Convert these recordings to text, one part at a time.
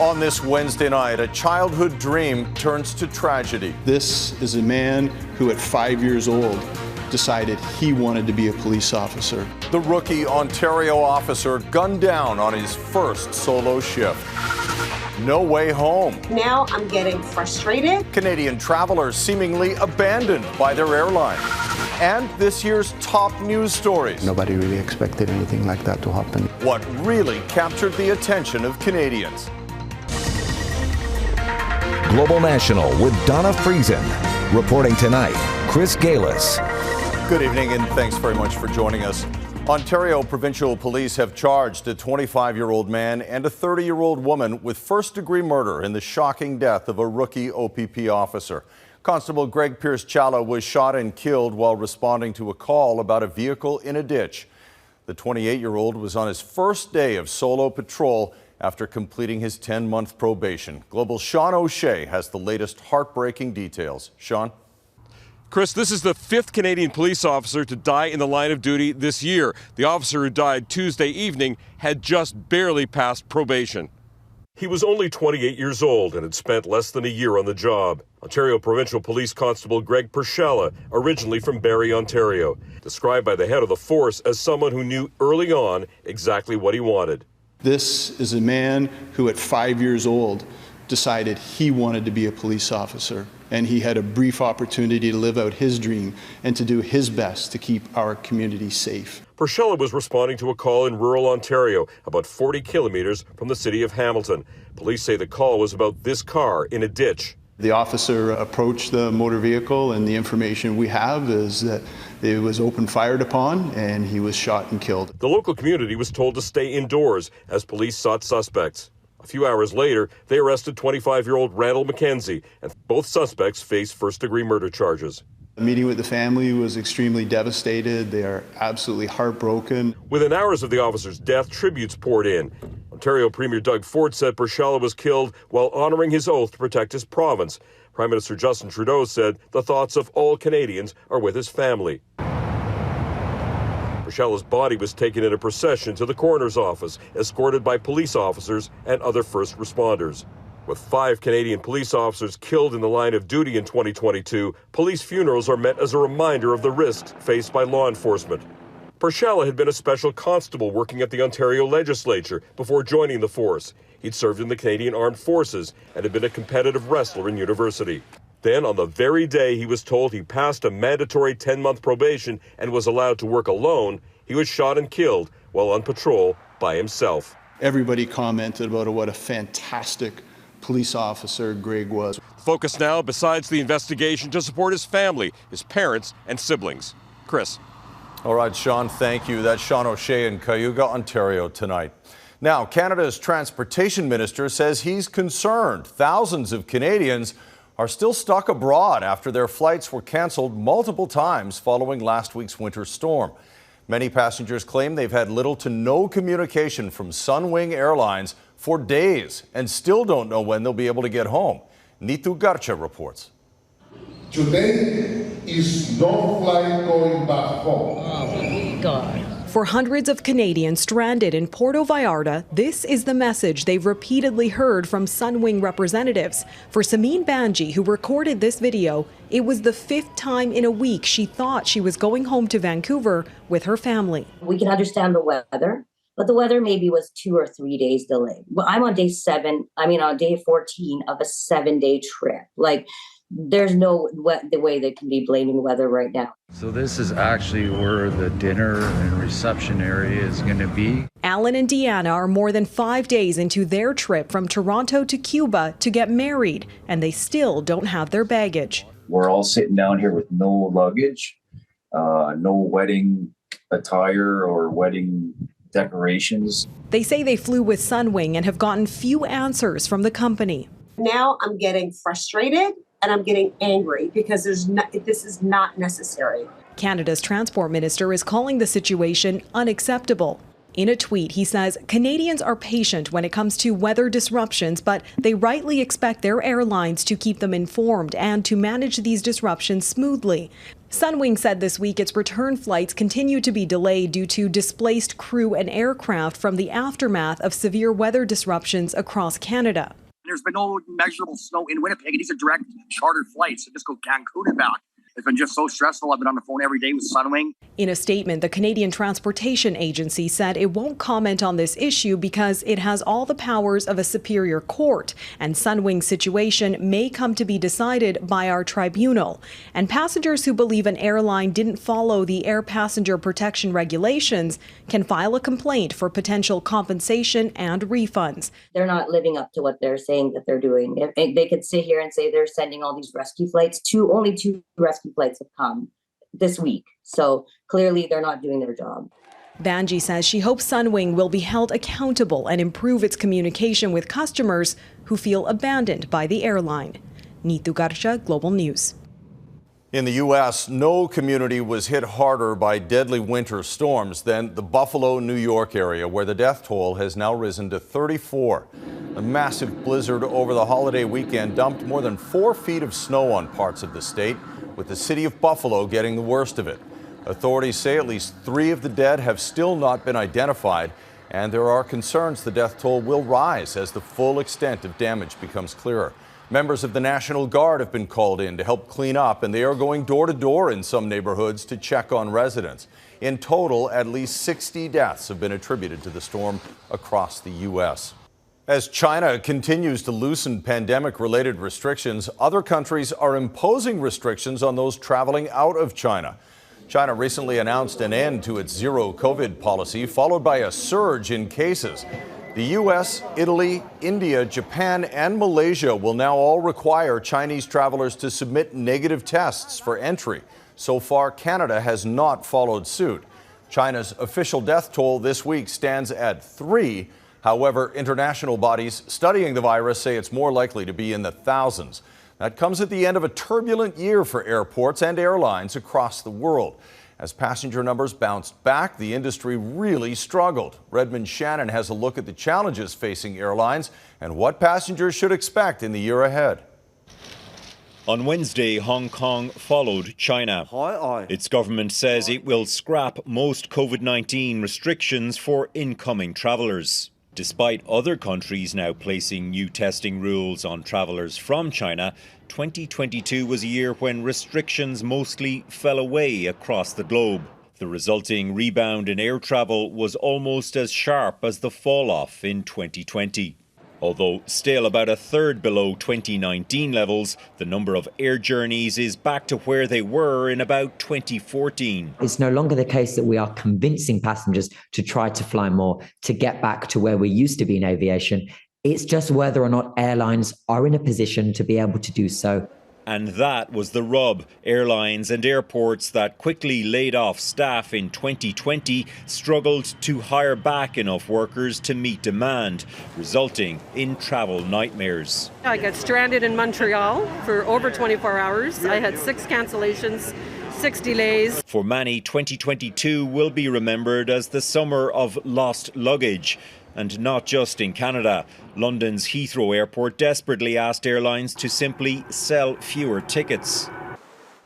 On this Wednesday night, a childhood dream turns to tragedy. This is a man who at 5 years old decided he wanted to be a police officer. The rookie Ontario officer gunned down on his first solo shift. No way home. Now I'm getting frustrated. Canadian travelers seemingly abandoned by their airline. And this year's top news stories. Nobody really expected anything like that to happen. What really captured the attention of Canadians. Global National with Donna Friesen. Reporting tonight, Chris Galis. Good evening and thanks very much for joining us. Ontario Provincial Police have charged a 25-year-old man and a 30-year-old woman with first-degree murder in the shocking death of a rookie OPP officer. Constable Grzegorz Pierzchala was shot and killed while responding to a call about a vehicle in a ditch. The 28-year-old was on his first day of solo patrol after completing his 10-month probation. Global's Sean O'Shea has the latest heartbreaking details. Sean? Chris, this is the fifth Canadian police officer to die in the line of duty this year. The officer who died Tuesday evening had just barely passed probation. He was only 28 years old and had spent less than a year on the job. Ontario Provincial Police Constable Grzegorz Pierzchala, originally from Barrie, Ontario, described by the head of the force as someone who knew early on exactly what he wanted. This is a man who at 5 years old decided he wanted to be a police officer, and he had a brief opportunity to live out his dream and to do his best to keep our community safe. Pierzchala was responding to a call in rural Ontario, about 40 kilometers from the city of Hamilton. Police say the call was about this car in a ditch. The officer approached the motor vehicle, and the information we have is that it was fired upon, and he was shot and killed. The local community was told to stay indoors as police sought suspects. A few hours later, they arrested 25-year-old Randall McKenzie, and both suspects face first-degree murder charges. The meeting with the family was extremely devastated. They are absolutely heartbroken. Within hours of the officer's death, tributes poured in. Ontario Premier Doug Ford said Pierzchala was killed while honoring his oath to protect his province. Prime Minister Justin Trudeau said the thoughts of all Canadians are with his family. Pierzchala's body was taken in a procession to the coroner's office, escorted by police officers and other first responders. With 5 Canadian police officers killed in the line of duty in 2022, police funerals are meant as a reminder of the risks faced by law enforcement. Pierzchala had been a special constable working at the Ontario legislature before joining the force. He'd served in the Canadian Armed Forces and had been a competitive wrestler in university. Then, on the very day he was told he passed a mandatory 10-month probation and was allowed to work alone, he was shot and killed while on patrol by himself. Everybody commented about what a fantastic police officer Greg was. Focus now, besides the investigation, to support his family, his parents, and siblings. Chris. All right, Sean, thank you. That's Sean O'Shea in Cayuga, Ontario tonight. Now, Canada's transportation minister says he's concerned thousands of Canadians are still stuck abroad after their flights were canceled multiple times following last week's winter storm. Many passengers claim they've had little to no communication from Sunwing Airlines for days and still don't know when they'll be able to get home. Neetu Garcha reports. Today is no flight going back home. Oh, God. For hundreds of Canadians stranded in Puerto Vallarta, this is the message they've repeatedly heard from Sunwing representatives. For Samin Banji, who recorded this video, it was the 5th time in a week she thought she was going home to Vancouver with her family. We can understand the weather, but the weather maybe was 2 or 3 days delayed. Well, I'm on day 14 of a 7-day trip. There's no the way they can be blaming weather right now. So this is actually where the dinner and reception area is going to be. Alan and Deanna are more than 5 days into their trip from Toronto to Cuba to get married, and they still don't have their baggage. We're all sitting down here with no luggage, no wedding attire or wedding decorations. They say they flew with Sunwing and have gotten few answers from the company. Now I'm getting frustrated and I'm getting angry because this is not necessary. Canada's transport minister is calling the situation unacceptable. In a tweet, he says Canadians are patient when it comes to weather disruptions, but they rightly expect their airlines to keep them informed and to manage these disruptions smoothly. Sunwing said this week its return flights continue to be delayed due to displaced crew and aircraft from the aftermath of severe weather disruptions across Canada. There's been no measurable snow in Winnipeg, and these are direct chartered flights that just go Cancun and back. It's been just so stressful. I've been on the phone every day with Sunwing. In a statement, the Canadian Transportation Agency said it won't comment on this issue because it has all the powers of a superior court, and Sunwing's situation may come to be decided by our tribunal. And passengers who believe an airline didn't follow the air passenger protection regulations can file a complaint for potential compensation and refunds. They're not living up to what they're saying that they're doing. If they could sit here and say they're sending all these rescue flights. Only two rescue flights have come this week. So clearly they're not doing their job. Banji says she hopes Sunwing will be held accountable and improve its communication with customers who feel abandoned by the airline. Neetu Garcha, Global News. In the U.S., no community was hit harder by deadly winter storms than the Buffalo, New York area, where the death toll has now risen to 34. A massive blizzard over the holiday weekend dumped more than 4 feet of snow on parts of the state, with the city of Buffalo getting the worst of it. Authorities say at least 3 of the dead have still not been identified, and there are concerns the death toll will rise as the full extent of damage becomes clearer. Members of the National Guard have been called in to help clean up, and they are going door to door in some neighborhoods to check on residents. In total, at least 60 deaths have been attributed to the storm across the U.S. As China continues to loosen pandemic-related restrictions, other countries are imposing restrictions on those traveling out of China. China recently announced an end to its zero COVID policy, followed by a surge in cases. The U.S., Italy, India, Japan, and Malaysia will now all require Chinese travelers to submit negative tests for entry. So far, Canada has not followed suit. China's official death toll this week stands at 3. However, international bodies studying the virus say it's more likely to be in the thousands. That comes at the end of a turbulent year for airports and airlines across the world. As passenger numbers bounced back, the industry really struggled. Redmond Shannon has a look at the challenges facing airlines and what passengers should expect in the year ahead. On Wednesday, Hong Kong followed China. Its government says it will scrap most COVID-19 restrictions for incoming travellers. Despite other countries now placing new testing rules on travellers from China, 2022 was a year when restrictions mostly fell away across the globe. The resulting rebound in air travel was almost as sharp as the fall-off in 2020. Although still about a third below 2019 levels, the number of air journeys is back to where they were in about 2014. It's no longer the case that we are convincing passengers to try to fly more, to get back to where we used to be in aviation. It's just whether or not airlines are in a position to be able to do so. And that was the rub. Airlines and airports that quickly laid off staff in 2020 struggled to hire back enough workers to meet demand, resulting in travel nightmares. I got stranded in Montreal for over 24 hours. I had 6 cancellations, 6 delays. For many, 2022 will be remembered as the summer of lost luggage. And not just in Canada. London's Heathrow Airport desperately asked airlines to simply sell fewer tickets.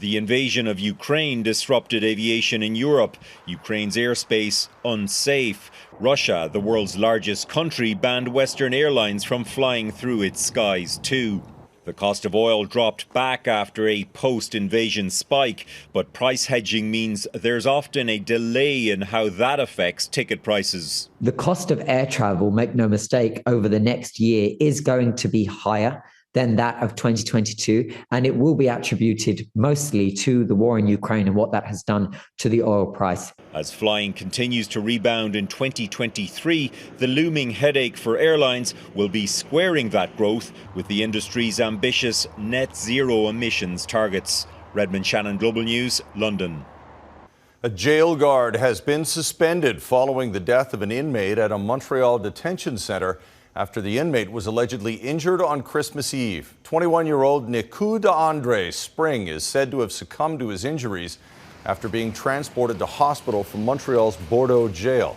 The invasion of Ukraine disrupted aviation in Europe. Ukraine's airspace unsafe. Russia, the world's largest country, banned Western airlines from flying through its skies too. The cost of oil dropped back after a post-invasion spike, but price hedging means there's often a delay in how that affects ticket prices. The cost of air travel, make no mistake, over the next year is going to be higher than that of 2022, and it will be attributed mostly to the war in Ukraine and what that has done to the oil price. As flying continues to rebound in 2023, the looming headache for airlines will be squaring that growth with the industry's ambitious net zero emissions targets. Redmond Shannon, Global News, London. A jail guard has been suspended following the death of an inmate at a Montreal detention center after the inmate was allegedly injured on Christmas Eve. 21-year-old Neetu Garcha Spring is said to have succumbed to his injuries after being transported to hospital from Montreal's Bordeaux jail.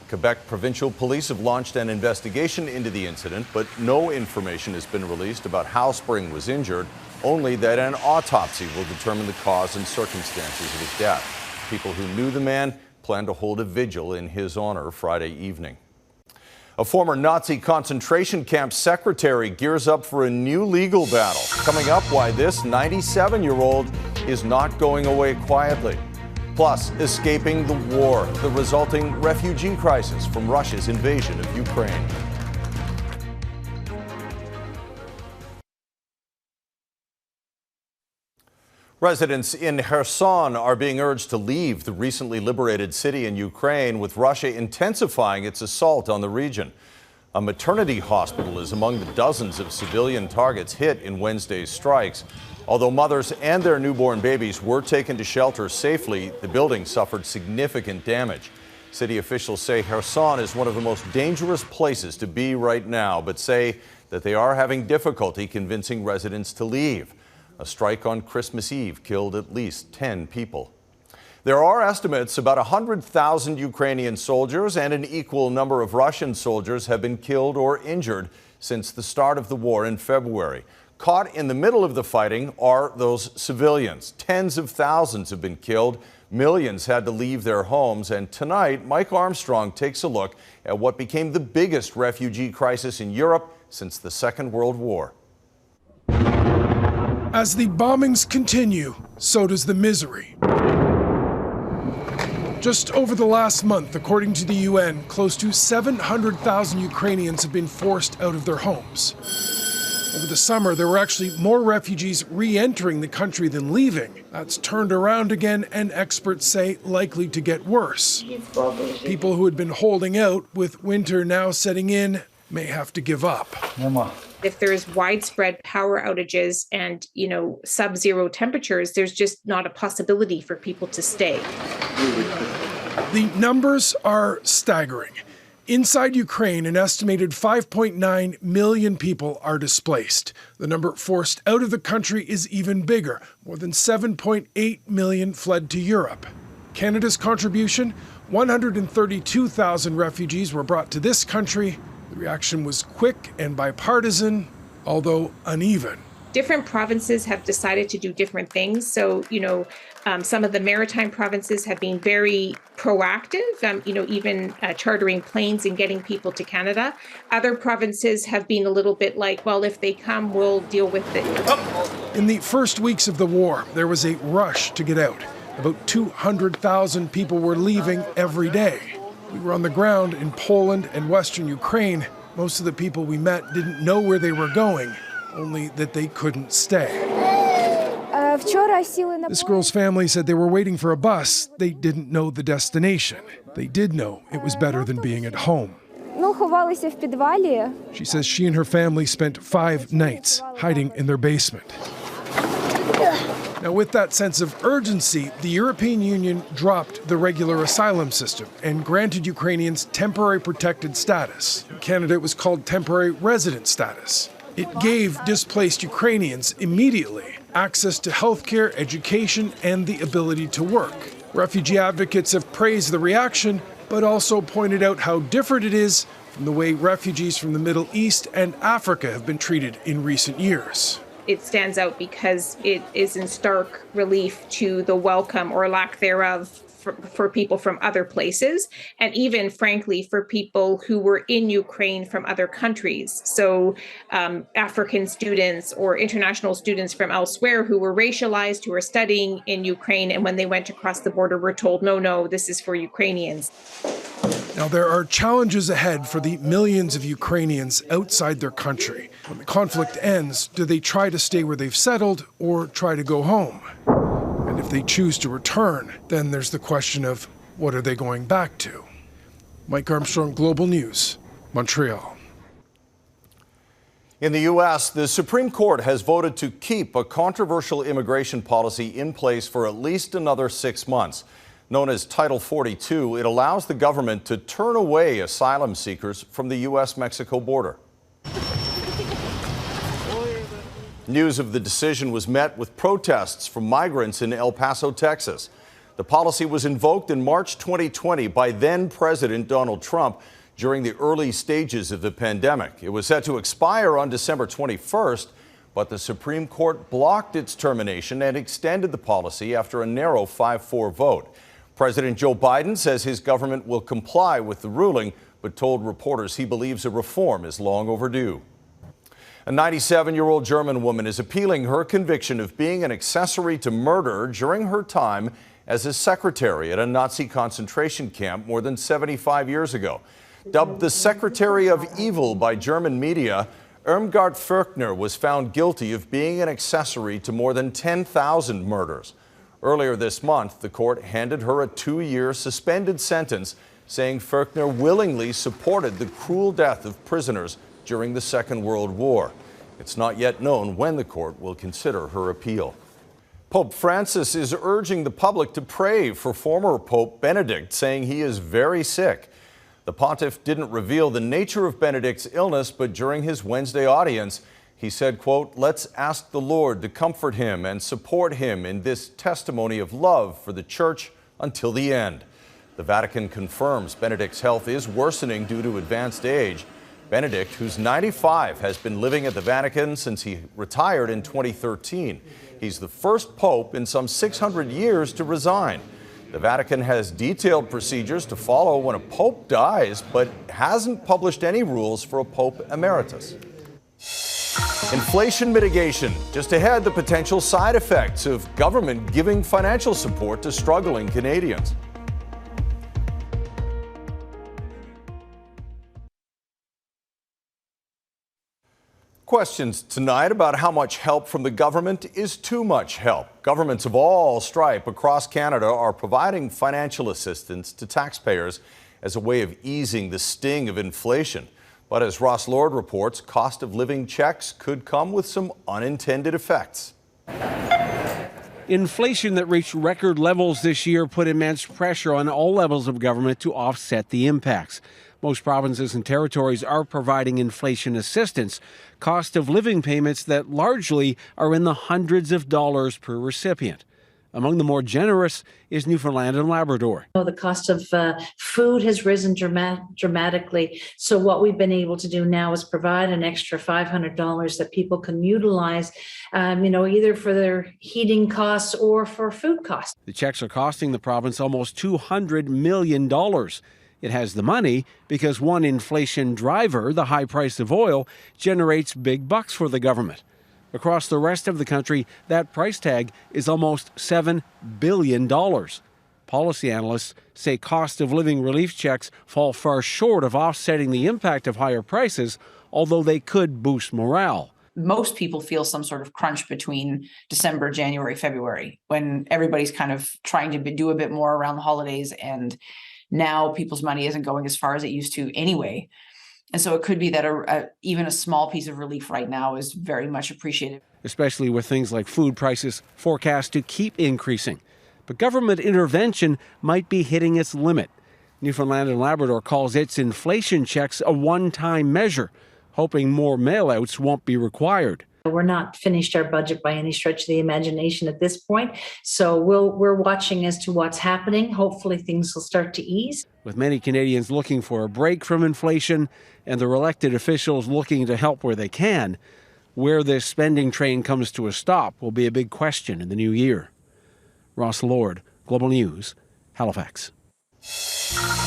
Quebec Provincial Police have launched an investigation into the incident, but no information has been released about how Spring was injured only that an autopsy will determine the cause and circumstances of his death. People who knew the man plan to hold a vigil in his honor Friday evening. A former Nazi concentration camp secretary gears up for a new legal battle. Coming up, why this 97-year-old is not going away quietly. Plus, escaping the war, the resulting refugee crisis from Russia's invasion of Ukraine. Residents in Kherson are being urged to leave the recently liberated city in Ukraine, with Russia intensifying its assault on the region. A maternity hospital is among the dozens of civilian targets hit in Wednesday's strikes. Although mothers and their newborn babies were taken to shelter safely, the building suffered significant damage. City officials say Kherson is one of the most dangerous places to be right now, but say that they are having difficulty convincing residents to leave. A strike on Christmas Eve killed at least 10 people. There are estimates about 100,000 Ukrainian soldiers and an equal number of Russian soldiers have been killed or injured since the start of the war in February. Caught in the middle of the fighting are those civilians. Tens of thousands have been killed. Millions had to leave their homes. And tonight, Mike Armstrong takes a look at what became the biggest refugee crisis in Europe since the Second World War. As the bombings continue, so does the misery. Just over the last month, according to the UN, close to 700,000 Ukrainians have been forced out of their homes. Over the summer, there were actually more refugees re-entering the country than leaving. That's turned around again, and experts say likely to get worse. People who had been holding out, with winter now setting in, may have to give up. If there's widespread power outages and, sub-zero temperatures, there's just not a possibility for people to stay. The numbers are staggering. Inside Ukraine, an estimated 5.9 million people are displaced. The number forced out of the country is even bigger. More than 7.8 million fled to Europe. Canada's contribution, 132,000 refugees were brought to this country. The reaction was quick and bipartisan, although uneven. Different provinces have decided to do different things. So, some of the maritime provinces have been very proactive, even chartering planes and getting people to Canada. Other provinces have been a little bit like, well, if they come, we'll deal with it. In the first weeks of the war, there was a rush to get out. About 200,000 people were leaving every day. We were on the ground in Poland and Western Ukraine. Most of the people we met didn't know where they were going, only that they couldn't stay. This girl's family said they were waiting for a bus. They didn't know the destination. They did know it was better than being at home. She says she and her family spent 5 nights hiding in their basement. Now, with that sense of urgency, the European Union dropped the regular asylum system and granted Ukrainians temporary protected status. In Canada, it was called temporary resident status. It gave displaced Ukrainians immediately access to healthcare, education, and the ability to work. Refugee advocates have praised the reaction, but also pointed out how different it is from the way refugees from the Middle East and Africa have been treated in recent years. It stands out because it is in stark relief to the welcome or lack thereof for people from other places, and even, frankly, for people who were in Ukraine from other countries. So African students or international students from elsewhere who were racialized, who were studying in Ukraine, and when they went across the border were told, no, this is for Ukrainians. Now, there are challenges ahead for the millions of Ukrainians outside their country. When the conflict ends, do they try to stay where they've settled or try to go home? And if they choose to return, then there's the question of what are they going back to? Mike Armstrong, Global News, Montreal. In the U.S., the Supreme Court has voted to keep a controversial immigration policy in place for at least another 6 months. Known as Title 42, it allows the government to turn away asylum seekers from the U.S.-Mexico border. News of the decision was met with protests from migrants in El Paso, Texas. The policy was invoked in March 2020 by then-President Donald Trump during the early stages of the pandemic. It was set to expire on December 21st, But the Supreme Court blocked its termination and extended the policy after a narrow 5-4 vote. President Joe Biden says his government will comply with the ruling, but told reporters he believes a reform is long overdue. A 97-year-old German woman is appealing her conviction of being an accessory to murder during her time as a secretary at a Nazi concentration camp more than 75 years ago. Dubbed the Secretary of Evil by German media, Irmgard Fürchner was found guilty of being an accessory to more than 10,000 murders. Earlier this month, the court handed her a 2-year suspended sentence, saying Fürchner willingly supported the cruel death of prisoners during the Second World War. It's not yet known when the court will consider her appeal. Pope Francis is urging the public to pray for former Pope Benedict, saying he is very sick. The pontiff didn't reveal the nature of Benedict's illness, but during his Wednesday audience, he said, quote, "Let's ask the Lord to comfort him and support him in this testimony of love for the Church until the end." The Vatican confirms Benedict's health is worsening due to advanced age. Benedict, who's 95, has been living at the Vatican since he retired in 2013. He's the first pope in some 600 years to resign. The Vatican has detailed procedures to follow when a pope dies, but hasn't published any rules for a pope emeritus. Inflation mitigation. Just ahead, the potential side effects of government giving financial support to struggling Canadians. Questions tonight about how much help from the government is too much help. Governments of all stripe across Canada are providing financial assistance to taxpayers as a way of easing the sting of inflation. But as Ross Lord reports, cost of living checks could come with some unintended effects. Inflation that reached record levels this year put immense pressure on all levels of government to offset the impacts. Most provinces and territories are providing inflation assistance, cost of living payments that largely are in the hundreds of dollars per recipient. Among the more generous is Newfoundland and Labrador. The cost of food has risen dramatically. So what we've been able to do now is provide an extra $500 that people can utilize, either for their heating costs or for food costs. The checks are costing the province almost $200 million. It has the money because one inflation driver, the high price of oil, generates big bucks for the government. Across the rest of the country, that price tag is almost $7 billion. Policy analysts say cost of living relief checks fall far short of offsetting the impact of higher prices, although they could boost morale. Most people feel some sort of crunch between December, January, February, when everybody's kind of trying to do a bit more around the holidays, and now people's money isn't going as far as it used to anyway. And so it could be that even a small piece of relief right now is very much appreciated. Especially with things like food prices forecast to keep increasing. But government intervention might be hitting its limit. Newfoundland and Labrador calls its inflation checks a one-time measure, hoping more mail-outs won't be required. We're not finished our budget by any stretch of the imagination at this point. So we're watching as to what's happening. Hopefully things will start to ease. With many Canadians looking for a break from inflation and their elected officials looking to help where they can, where this spending train comes to a stop will be a big question in the new year. Ross Lord, Global News, Halifax.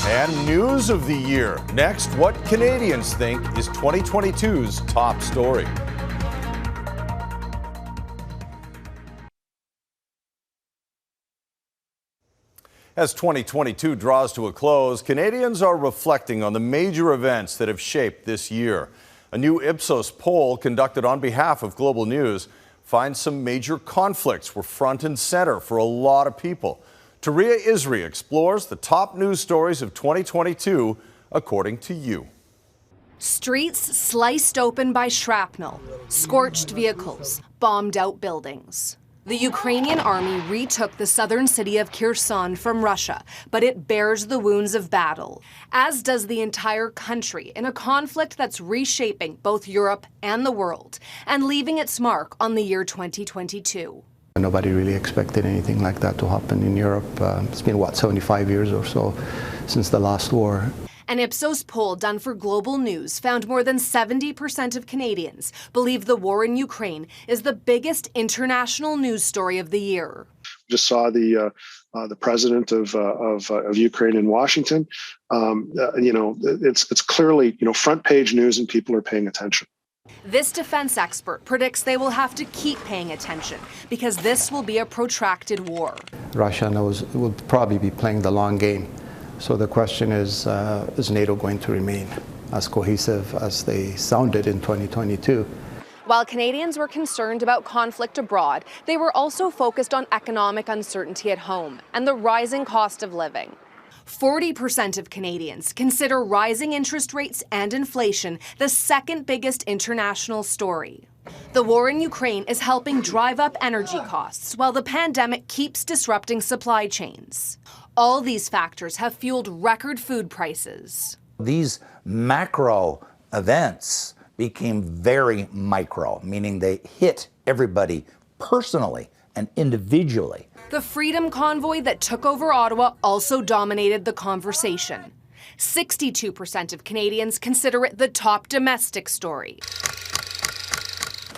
And news of the year. Next, what Canadians think is 2022's top story. As 2022 draws to a close, Canadians are reflecting on the major events that have shaped this year. A new Ipsos poll conducted on behalf of Global News finds some major conflicts were front and center for a lot of people. Taria Isri explores the top news stories of 2022 according to you. Streets sliced open by shrapnel, scorched vehicles, bombed out buildings. The Ukrainian army retook the southern city of Kherson from Russia, but it bears the wounds of battle, as does the entire country in a conflict that's reshaping both Europe and the world and leaving its mark on the year 2022. Nobody really expected anything like that to happen in Europe. It's been, 75 years or so since the last war. An Ipsos poll done for Global News found more than 70% of Canadians believe the war in Ukraine is the biggest international news story of the year. Just saw the president of Ukraine in Washington. It's clearly front page news, and people are paying attention. This defense expert predicts they will have to keep paying attention because this will be a protracted war. Russia will probably be playing the long game. So the question is NATO going to remain as cohesive as they sounded in 2022? While Canadians were concerned about conflict abroad, they were also focused on economic uncertainty at home and the rising cost of living. 40% of Canadians consider rising interest rates and inflation the second biggest international story. The war in Ukraine is helping drive up energy costs while the pandemic keeps disrupting supply chains. All these factors have fueled record food prices. These macro events became very micro, meaning they hit everybody personally and individually. The Freedom Convoy that took over Ottawa also dominated the conversation. 62% of Canadians consider it the top domestic story.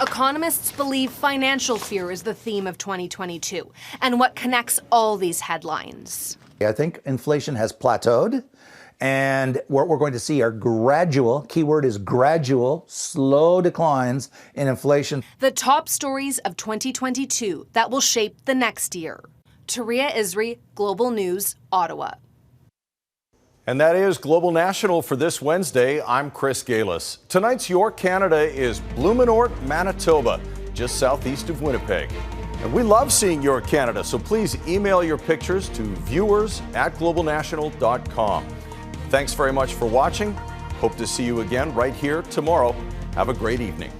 Economists believe financial fear is the theme of 2022 and what connects all these headlines. I think inflation has plateaued, and what we're going to see are gradual, keyword is gradual, slow declines in inflation. The top stories of 2022 that will shape the next year. Taria Isri, Global News, Ottawa. And that is Global National for this Wednesday. I'm Chris Galis. Tonight's Your Canada is Blumenort, Manitoba, just southeast of Winnipeg. And we love seeing Your Canada, so please email your pictures to viewers@globalnational.com. Thanks very much for watching. Hope to see you again right here tomorrow. Have a great evening.